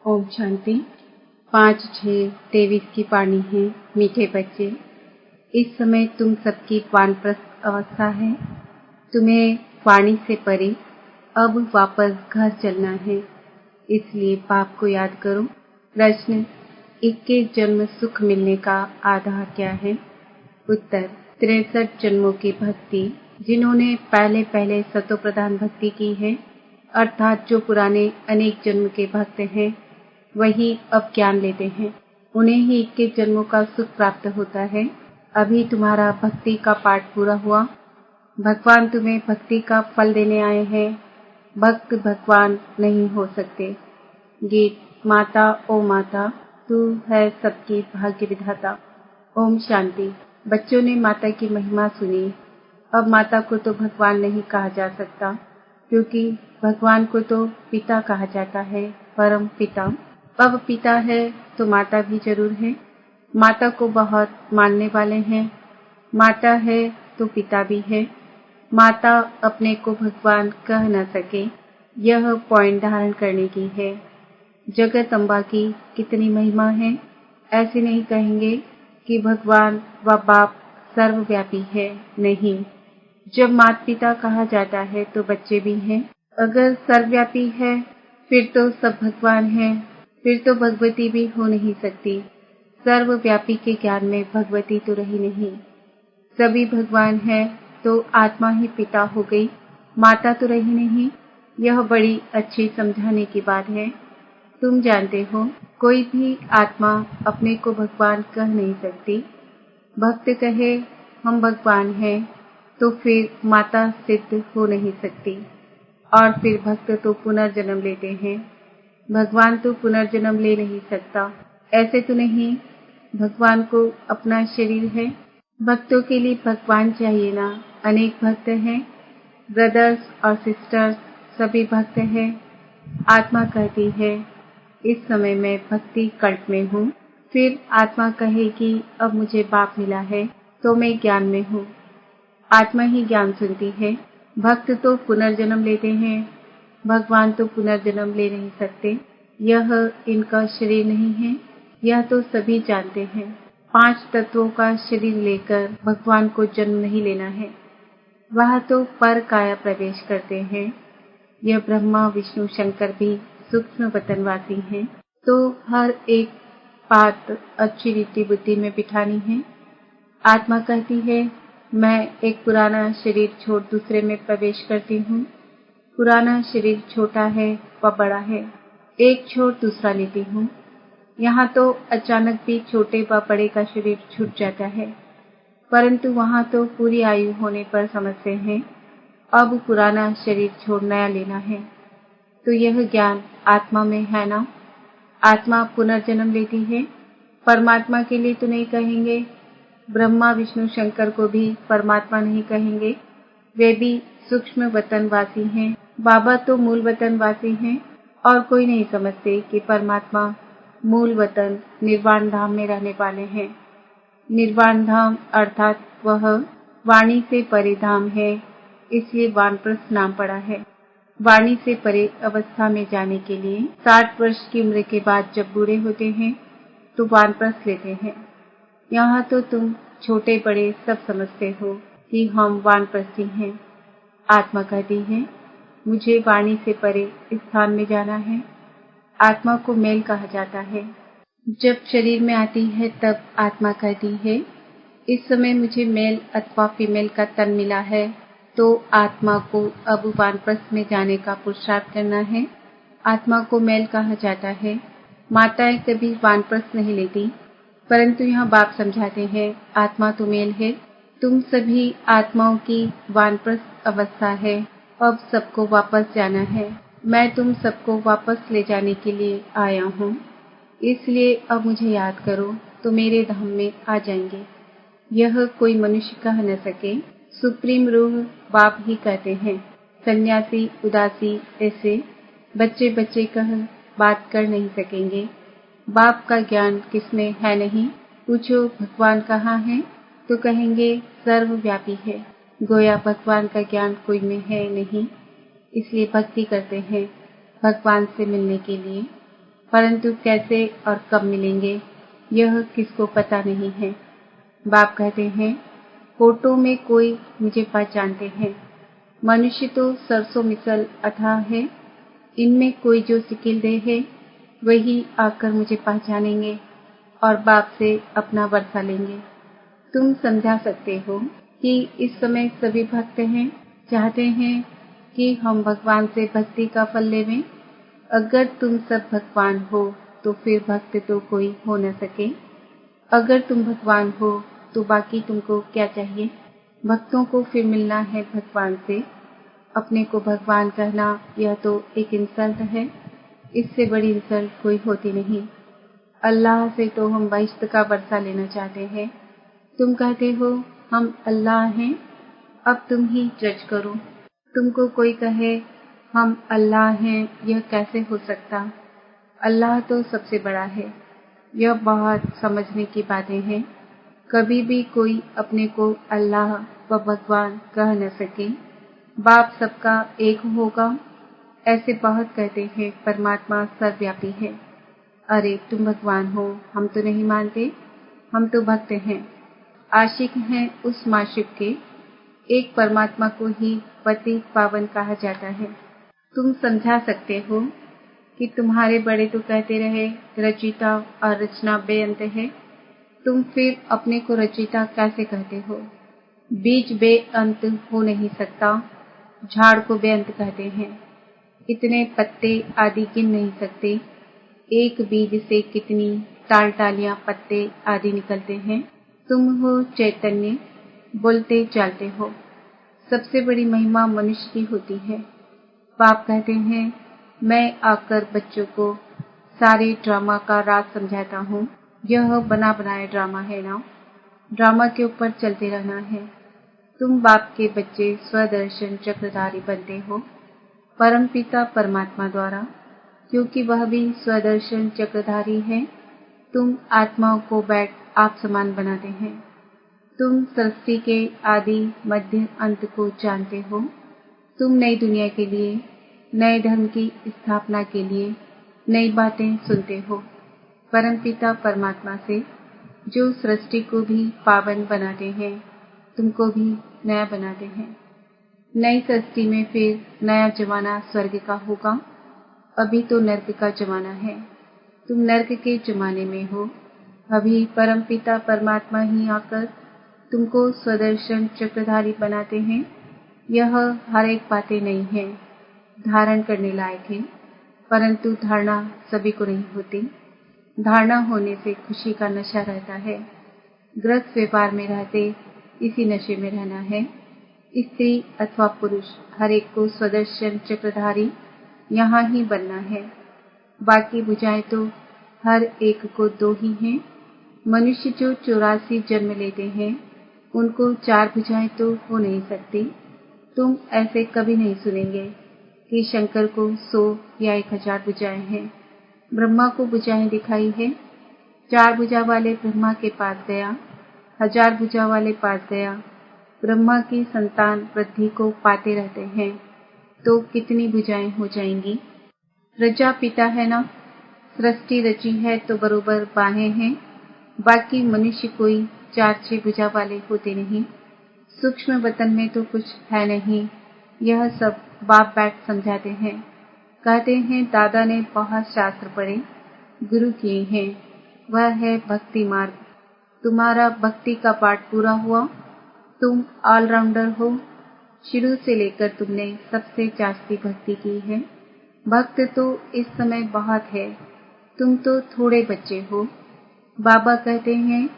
ओम शांति। 5-6-23 की वाणी है। मीठे बच्चे, इस समय तुम सबकी वानप्रस्थ अवस्था है। तुम्हें वाणी से परे अब वापस घर चलना है, इसलिए बाप को याद करो। प्रश्न: 21 जन्म सुख मिलने का आधार क्या है? उत्तर: 63 जन्मों की भक्ति। जिन्होंने पहले पहले सतो प्रधान भक्ति की है, अर्थात जो पुराने अनेक जन्म के भक्त हैं, वही अब ज्ञान लेते हैं। उन्हें ही 21 जन्मों का सुख प्राप्त होता है। अभी तुम्हारा भक्ति का पाठ पूरा हुआ। भगवान तुम्हें भक्ति का फल देने आए हैं। भक्त भगवान नहीं हो सकते। गीत: माता ओ माता, तू है सबकी भाग्य विधाता। ओम शांति। बच्चों ने माता की महिमा सुनी। अब माता को तो भगवान नहीं कहा जा सकता, क्योंकि भगवान को तो पिता कहा जाता है, परम पिता। अब पिता है तो माता भी जरूर है। माता को बहुत मानने वाले हैं। माता है तो पिता भी है। माता अपने को भगवान कह न सके, यह पॉइंट धारण करने की है। जगत अम्बा की कितनी महिमा है। ऐसे नहीं कहेंगे कि भगवान व बाप सर्वव्यापी है। नहीं, जब माता पिता कहा जाता है तो बच्चे भी हैं। अगर सर्वव्यापी है फिर तो सब भगवान है, फिर तो भगवती भी हो नहीं सकती। सर्वव्यापी के ज्ञान में भगवती तो रही नहीं। सभी भगवान है तो आत्मा ही पिता हो गई, माता तो रही नहीं। यह बड़ी अच्छी समझाने की बात है। तुम जानते हो, कोई भी आत्मा अपने को भगवान कह नहीं सकती। भक्त कहे हम भगवान हैं तो फिर माता सिद्ध हो नहीं सकती, और फिर भक्त तो पुनर्जन्म लेते हैं। भगवान तो पुनर्जन्म ले नहीं सकता। ऐसे तो नहीं, भगवान को अपना शरीर है। भक्तों के लिए भगवान चाहिए ना। अनेक भक्त हैं, ब्रदर्स और सिस्टर्स सभी भक्त हैं। आत्मा कहती है इस समय मैं भक्ति कल्ट में हूँ। फिर आत्मा कहेगी अब मुझे बाप मिला है तो मैं ज्ञान में हूँ। आत्मा ही ज्ञान सुनती है। भक्त तो पुनर्जन्म लेते हैं, भगवान तो पुनर्जन्म ले नहीं सकते। यह इनका शरीर नहीं है, यह तो सभी जानते हैं। 5 तत्वों का शरीर लेकर भगवान को जन्म नहीं लेना है। वह तो पर काया प्रवेश करते हैं। यह ब्रह्मा विष्णु शंकर भी सूक्ष्म वतनवासी हैं, तो हर एक बात अच्छी रीति बुद्धि में बिठानी है। आत्मा कहती है मैं एक पुराना शरीर छोड़ दूसरे में प्रवेश करती हूँ। पुराना शरीर छोटा है व बड़ा है, एक छोड़ दूसरा लेती हूँ। यहाँ तो अचानक भी छोटे व बड़े का शरीर छूट जाता है, परंतु वहाँ तो पूरी आयु होने पर समझते हैं अब पुराना शरीर छोड़ नया लेना है। तो यह ज्ञान आत्मा में है ना। आत्मा पुनर्जन्म लेती है। परमात्मा के लिए तो नहीं कहेंगे, ब्रह्मा विष्णु शंकर को भी परमात्मा नहीं कहेंगे। वे भी सूक्ष्म वतनवासी हैं। बाबा तो मूल वतनवासी हैं, और कोई नहीं समझते कि परमात्मा मूल वतन निर्वाण धाम में रहने वाले हैं। निर्वाण धाम अर्थात वह वाणी से परे धाम है, इसलिए वानप्रस्थ नाम पड़ा है। वाणी से परे अवस्था में जाने के लिए 60 वर्ष की उम्र के बाद जब बूढ़े होते हैं तो वानप्रस्थ लेते हैं। यहाँ तो तुम छोटे बड़े सब समझते हो कि हम वानप्रस्थी हैं। आत्मा कहती है मुझे वाणी से परे स्थान में जाना है। आत्मा को मेल कहा जाता है। जब शरीर में आती है तब आत्मा कहती है इस समय मुझे मेल अथवा फीमेल का तन मिला है, तो आत्मा को अब वानप्रस्थ में जाने का पुरुषार्थ करना है। आत्मा को मेल कहा जाता है। माताएं कभी वानप्रस्थ नहीं लेती, परंतु यहाँ बाप समझाते हैं आत्मा तो मेल है। तुम सभी आत्माओं की वानप्रस्थ अवस्था है। अब सबको वापस जाना है। मैं तुम सबको वापस ले जाने के लिए आया हूँ, इसलिए अब मुझे याद करो तो मेरे धाम में आ जाएंगे। यह कोई मनुष्य कह न सके, सुप्रीम रूह बाप ही कहते हैं। सन्यासी उदासी ऐसे बच्चे बच्चे कह बात कर नहीं सकेंगे। बाप का ज्ञान किसमें है नहीं। पूछो भगवान कहाँ है तो कहेंगे सर्वव्यापी है। गोया भगवान का ज्ञान कोई में है नहीं, इसलिए भक्ति करते हैं भगवान से मिलने के लिए। परंतु कैसे और कब मिलेंगे यह किसको पता नहीं है। बाप कहते हैं, फोटो में कोई मुझे पहचानते हैं। मनुष्य तो सरसों मिसल अथाह है, इनमें कोई जो सिकिलदे है वही आकर मुझे पहचानेंगे और बाप से अपना वर्षा लेंगे। तुम समझा सकते हो कि इस समय सभी भक्त हैं, चाहते हैं कि हम भगवान से भक्ति का फल लेवें। अगर तुम सब भगवान हो तो फिर भक्त तो कोई हो न सके। अगर तुम भगवान हो तो बाकी तुमको क्या चाहिए। भक्तों को फिर मिलना है भगवान से। अपने को भगवान कहना यह तो एक इंसल्ट है, इससे बड़ी इंसल्ट कोई होती नहीं। अल्लाह से तो हम बहिश्त का वर्षा लेना चाहते हैं। तुम कहते हो हम अल्लाह हैं, अब तुम ही जज करो। तुमको कोई कहे हम अल्लाह हैं, यह कैसे हो सकता। अल्लाह तो सबसे बड़ा है। यह बहुत समझने की बातें हैं। कभी भी कोई अपने को अल्लाह व भगवान कह न सके। बाप सबका एक होगा, ऐसे बहुत कहते हैं। परमात्मा सर्वव्यापी है। अरे तुम भगवान हो, हम तो नहीं मानते, हम तो भक्त हैं, आशिक हैं उस माशिक के। एक परमात्मा को ही पति पावन कहा जाता है। तुम समझा सकते हो कि तुम्हारे बड़े तो कहते रहे रचिता और रचना बेअंत है, तुम फिर अपने को रचिता कैसे कहते हो। बीज बेअंत हो नहीं सकता, झाड़ को बेअंत कहते हैं। इतने पत्ते आदि गिन नहीं सकते। एक बीज से कितनी टाल टालियां पत्ते आदि निकलते हैं। तुम हो चैतन्य, बोलते चालते हो। सबसे बड़ी महिमा मनुष्य की होती है। बाप कहते हैं, मैं आकर बच्चों को सारे ड्रामा का राज समझाता हूँ। यह बना बनाया ड्रामा है ना, ड्रामा के ऊपर चलते रहना है। तुम बाप के बच्चे स्वदर्शन चक्रधारी बनते हो परमपिता परमात्मा द्वारा, क्योंकि वह भी स्वदर्शन चक्रधारी है। तुम आत्माओं को बैठ आप समान बनाते हैं। तुम सृष्टि के आदि मध्य अंत को जानते हो। तुम नई दुनिया के लिए, नए धर्म की स्थापना के लिए नई बातें सुनते हो परमपिता परमात्मा से, जो सृष्टि को भी पावन बनाते हैं, तुमको भी नया बनाते हैं। नई सृष्टि में फिर नया जमाना स्वर्ग का होगा। अभी तो नर्क का जमाना है। तुम नर्क के जमाने में हो। अभी परमपिता परमात्मा ही आकर तुमको स्वदर्शन चक्रधारी बनाते हैं। यह हर एक बातें नहीं है, धारण करने लायक है, परंतु धारणा सभी को नहीं होती। धारणा होने से खुशी का नशा रहता है। गृहस्थ व्यवहार में रहते इसी नशे में रहना है। स्त्री अथवा पुरुष हर एक को स्वदर्शन चक्रधारी यहाँ ही बनना है। बाकी भुजाएं तो हर एक को दो ही हैं। मनुष्य जो 84 जन्म लेते हैं, उनको 4 भुजाएं तो हो नहीं सकती। तुम ऐसे कभी नहीं सुनेंगे कि शंकर को 100 या 1000 भुजाएं हैं। ब्रह्मा को भुजाएं दिखाई है। 4 भुजा वाले ब्रह्मा के पास गया, 1000 भुजा वाले पास गया। ब्रह्मा की संतान वृद्धि को पाते रहते हैं, तो कितनी भुजाएं हो जाएंगी। रजा पिता है ना, सृष्टि रची है तो बरोबर बाहें हैं। बाकी मनुष्य कोई 4-6 भुजा वाले होते नहीं। सूक्ष्म वतन में तो कुछ है नहीं। यह सब बाप बैठ समझाते हैं। कहते हैं दादा ने बहुत शास्त्र पढ़े, गुरु किए हैं, वह है भक्ति मार्ग। तुम्हारा भक्ति का पाठ पूरा हुआ। तुम ऑलराउंडर हो। शुरू से लेकर तुमने सबसे जास्ती भक्ति की है। भक्त तो इस समय बहुत है, तुम तो थोड़े बच्चे हो। बाबा कहते हैं,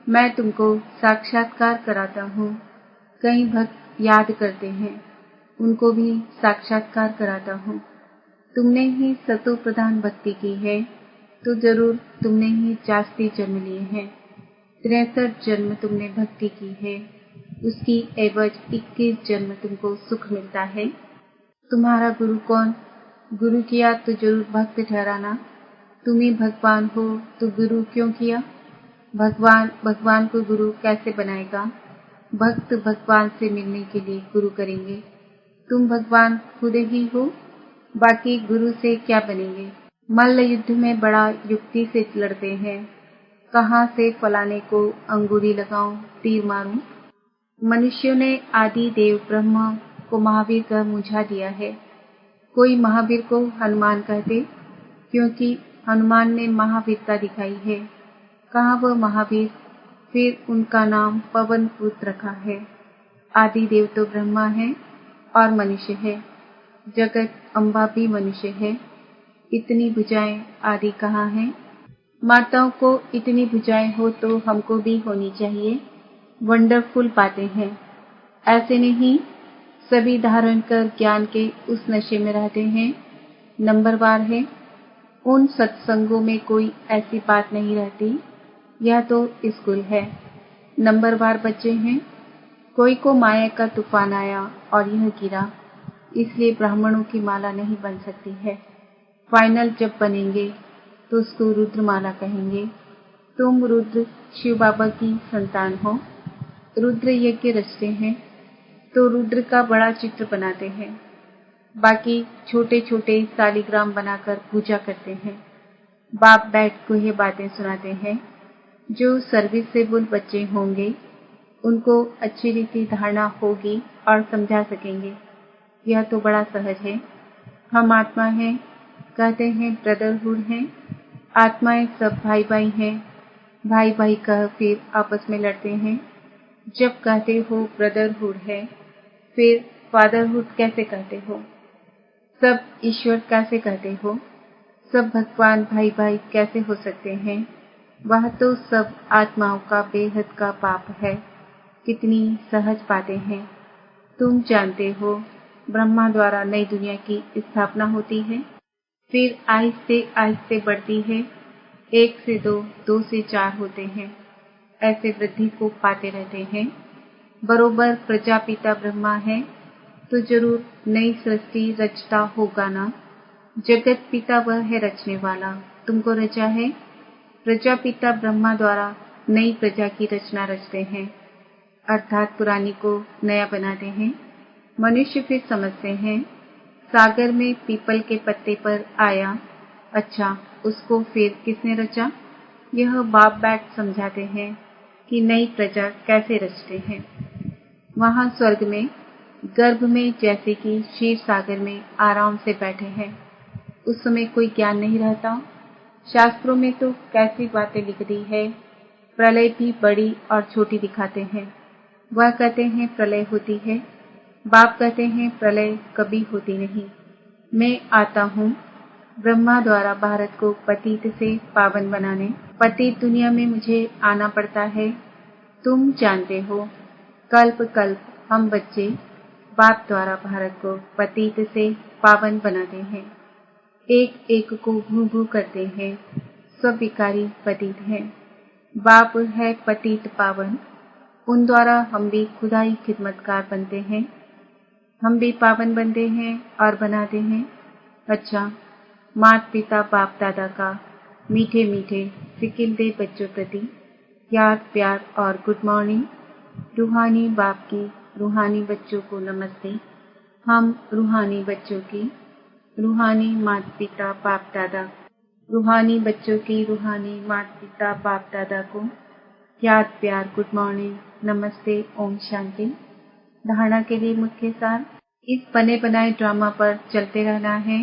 मैं तुमको साक्षात्कार कराता हूँ। कई भक्त याद करते हैं, उनको भी साक्षात्कार कराता हूँ। तुमने ही सतो प्रधान भक्ति की है, तो जरूर तुमने ही जास्ती जन्म लिए हैं। 63 जन्म तुमने भक्ति की है, उसकी एवज 21 जन्म तुमको सुख मिलता है। तुम्हारा गुरु कौन? गुरु किया तो जरूर भक्त ठहराना। तुम ही भगवान हो तो गुरु क्यों किया? भगवान भगवान को गुरु कैसे बनाएगा? भक्त भगवान से मिलने के लिए गुरु करेंगे। तुम भगवान खुद ही हो, बाकी गुरु से क्या बनेंगे? मल्ल युद्ध में बड़ा युक्ति से लड़ते हैं। कहाँ से फलाने को अंगूरी लगाऊं, तीर मारूं। मनुष्यों ने आदि देव ब्रह्मा को महावीर कह मुझा दिया है। कोई महावीर को हनुमान कहते, क्योंकि हनुमान ने महावीरता दिखाई है। कहाँ वह महावीर, फिर उनका नाम पवन पुत्र रखा है। आदि देव तो ब्रह्मा है और मनुष्य है। जगत अम्बा भी मनुष्य है। इतनी भुजाएं आदि कहाँ हैं। माताओं को इतनी भुजाएं हो तो हमको भी होनी चाहिए। वंडरफुल बातें हैं। ऐसे नहीं सभी धारण कर ज्ञान के उस नशे में रहते हैं। नंबरवार है। उन सत्संगों में कोई ऐसी बात नहीं रहती। यह तो स्कूल है। नंबरवार बच्चे हैं। कोई को माया का तूफान आया और यह गिरा, इसलिए ब्राह्मणों की माला नहीं बन सकती है। फाइनल जब बनेंगे तो उसको रुद्रमाला कहेंगे। तुम रुद्र शिव बाबा की संतान हो। रुद्र यज्ञ रचते हैं तो रुद्र का बड़ा चित्र बनाते हैं। बाकी छोटे छोटे शालिग्राम बनाकर पूजा करते हैं। बाप बैठ को ये बातें सुनाते हैं। जो सर्विसेबल बच्चे होंगे उनको अच्छी रीति धारणा होगी और समझा सकेंगे। यह तो बड़ा सहज है। हम आत्मा हैं, कहते हैं ब्रदरहुड हैं। आत्माएं सब भाई भाई हैं। भाई भाई कह फिर आपस में लड़ते हैं। जब कहते हो ब्रदरहुड है, फिर फादरहुड कैसे कहते हो। सब ईश्वर कैसे कहते हो। सब भगवान भाई भाई कैसे हो सकते हैं। वह तो सब आत्माओं का बेहद का पाप है। कितनी सहज बातें हैं। तुम जानते हो ब्रह्मा द्वारा नई दुनिया की स्थापना होती है, फिर आहिस्ते आहिस्ते बढ़ती है। 1 से 2, 2 से 4 होते हैं। ऐसे वृद्धि को पाते रहते हैं। बरोबर प्रजापिता ब्रह्मा है तो जरूर नई सृष्टि रचता होगा ना। जगत पिता वह है रचने वाला। तुमको रचा है। प्रजापिता ब्रह्मा द्वारा नई प्रजा की रचना रचते हैं, अर्थात पुरानी को नया बनाते हैं। मनुष्य फिर समझते हैं सागर में पीपल के पत्ते पर आया। अच्छा, उसको फिर किसने रचा। यह बाप बैठ समझाते हैं कि नई प्रजा कैसे रचते हैं। वहां स्वर्ग में गर्भ में जैसे कि क्षीर सागर में आराम से बैठे हैं। उस समय कोई ज्ञान नहीं रहता। शास्त्रों में तो कैसी बातें लिख दी है। प्रलय भी बड़ी और छोटी दिखाते हैं। वह कहते हैं प्रलय होती है। बाप कहते हैं प्रलय कभी होती नहीं। मैं आता हूँ ब्रह्मा द्वारा भारत को पतित से पावन बनाने। पतित दुनिया में मुझे आना पड़ता है। तुम जानते हो कल्प कल्प हम बच्चे बाप द्वारा भारत को पतित से पावन बनाते हैं। एक एक को भू भू करते हैं। सब विकारी पतित हैं। बाप है पतित पावन। उन द्वारा हम भी खुदाई खिदमतकार बनते हैं। हम भी पावन बनते हैं और बनाते हैं। अच्छा, माता पिता बाप दादा का मीठे मीठे सिकिलदे बच्चों प्रति याद प्यार और गुड मॉर्निंग। रूहानी बाप की रूहानी बच्चों को नमस्ते। हम रूहानी बच्चों की रूहानी माता पिता बाप दादा, रूहानी बच्चों की रूहानी माता पिता बाप दादा को याद प्यार गुड मॉर्निंग नमस्ते ओम शांति। धारणा के लिए मुख्य सार। इस बने बनाए ड्रामा पर चलते रहना है।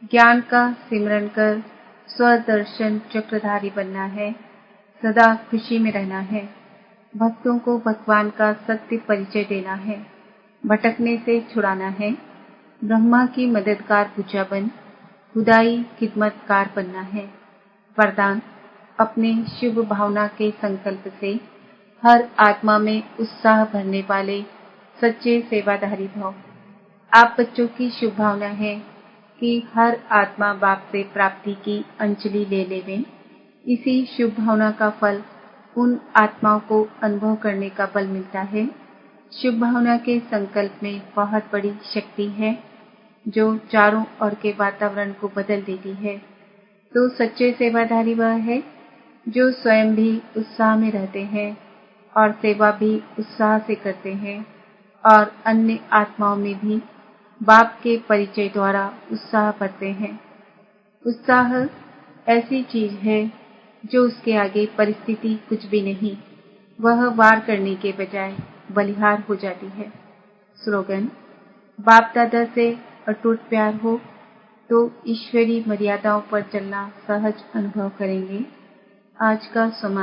ज्ञान का सिमरन कर स्वदर्शन चक्रधारी बनना है। सदा खुशी में रहना है। भक्तों को भगवान का सत्य परिचय देना है। भटकने से छुड़ाना है। ब्रह्मा की मददगार पूजा बन खुदाई खिदमतकार बनना है। वरदान, अपने शुभ भावना के संकल्प से हर आत्मा में उत्साह भरने वाले सच्चे सेवाधारी भाव। आप बच्चों की शुभ भावना है कि हर आत्मा बाप से प्राप्ति की अंजलि ले लेवे। इसी शुभ भावना का फल उन आत्माओं को अनुभव करने का बल मिलता है। शुभ भावना के संकल्प में बहुत बड़ी शक्ति है जो चारों ओर के वातावरण को बदल देती है। तो सच्चे सेवाधारी वह है जो स्वयं भी उत्साह में रहते हैं और सेवा भी उत्साह से करते हैं और अन्य आत्माओं में भी बाप के परिचय द्वारा उत्साह भरते हैं। उत्साह ऐसी चीज है जो उसके आगे परिस्थिति कुछ भी नहीं। वह वार करने के बजाय बलिहार हो जाती है। स्लोगन: बाप दादा से अटूट प्यार हो तो ईश्वरी मर्यादाओं पर चलना सहज अनुभव करेंगे। आज का समाचार।